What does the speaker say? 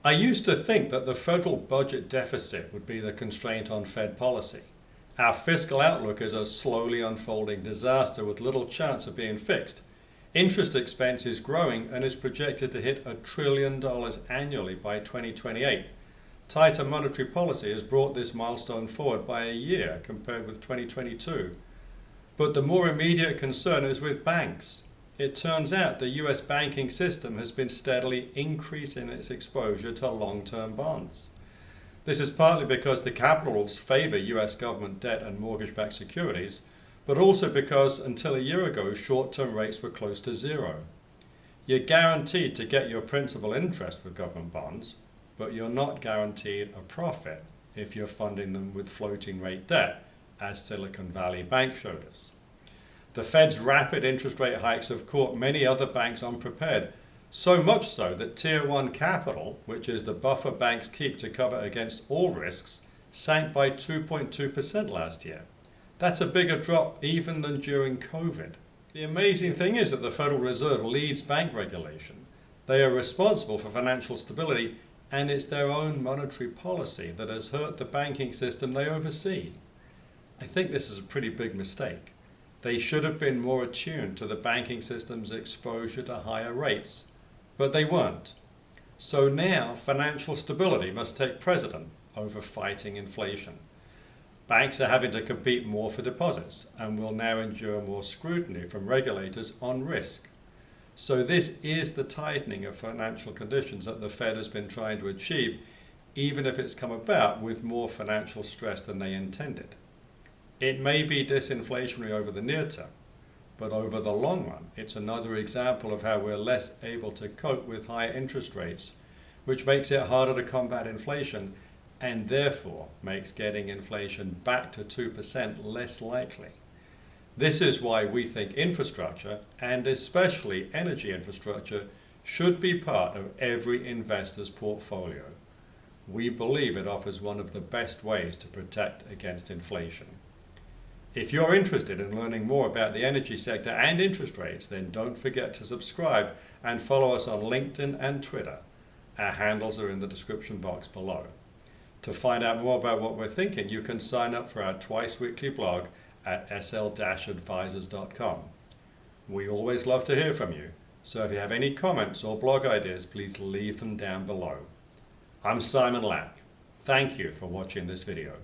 I used to think that the federal budget deficit would be the constraint on Fed policy. Our fiscal outlook is a slowly unfolding disaster with little chance of being fixed. Interest expense is growing and is projected to hit $1 trillion annually by 2028. Tighter monetary policy has brought this milestone forward by a year compared with 2022. But the more immediate concern is with banks. It turns out the US banking system has been steadily increasing its exposure to long-term bonds. This is partly because the capital rules favor US government debt and mortgage-backed securities, but also because until a year ago short-term rates were close to zero. You're guaranteed to get your principal interest with government bonds, but you're not guaranteed a profit if you're funding them with floating rate debt, as Silicon Valley Bank showed us. The Fed's rapid interest rate hikes have caught many other banks unprepared, so much so that Tier 1 capital, which is the buffer banks keep to cover against all risks, sank by 2.2% last year. That's a bigger drop even than during COVID. The amazing thing is that the Federal Reserve leads bank regulation. They are responsible for financial stability, and it's their own monetary policy that has hurt the banking system they oversee. I think this is a pretty big mistake. They should have been more attuned to the banking system's exposure to higher rates, but they weren't. So now financial stability must take precedent over fighting inflation. Banks are having to compete more for deposits and will now endure more scrutiny from regulators on risk. So this is the tightening of financial conditions that the Fed has been trying to achieve, even if it's come about with more financial stress than they intended. It may be disinflationary over the near term, but over the long run, it's another example of how we're less able to cope with higher interest rates, which makes it harder to combat inflation and therefore makes getting inflation back to 2% less likely. This is why we think infrastructure, and especially energy infrastructure, should be part of every investor's portfolio. We believe it offers one of the best ways to protect against inflation. If you're interested in learning more about the energy sector and interest rates, then don't forget to subscribe and follow us on LinkedIn and Twitter. Our handles are in the description box below. To find out more about what we're thinking, you can sign up for our twice-weekly blog at sl-advisors.com. We always love to hear from you, so if you have any comments or blog ideas, please leave them down below. I'm Simon Lack. Thank you for watching this video.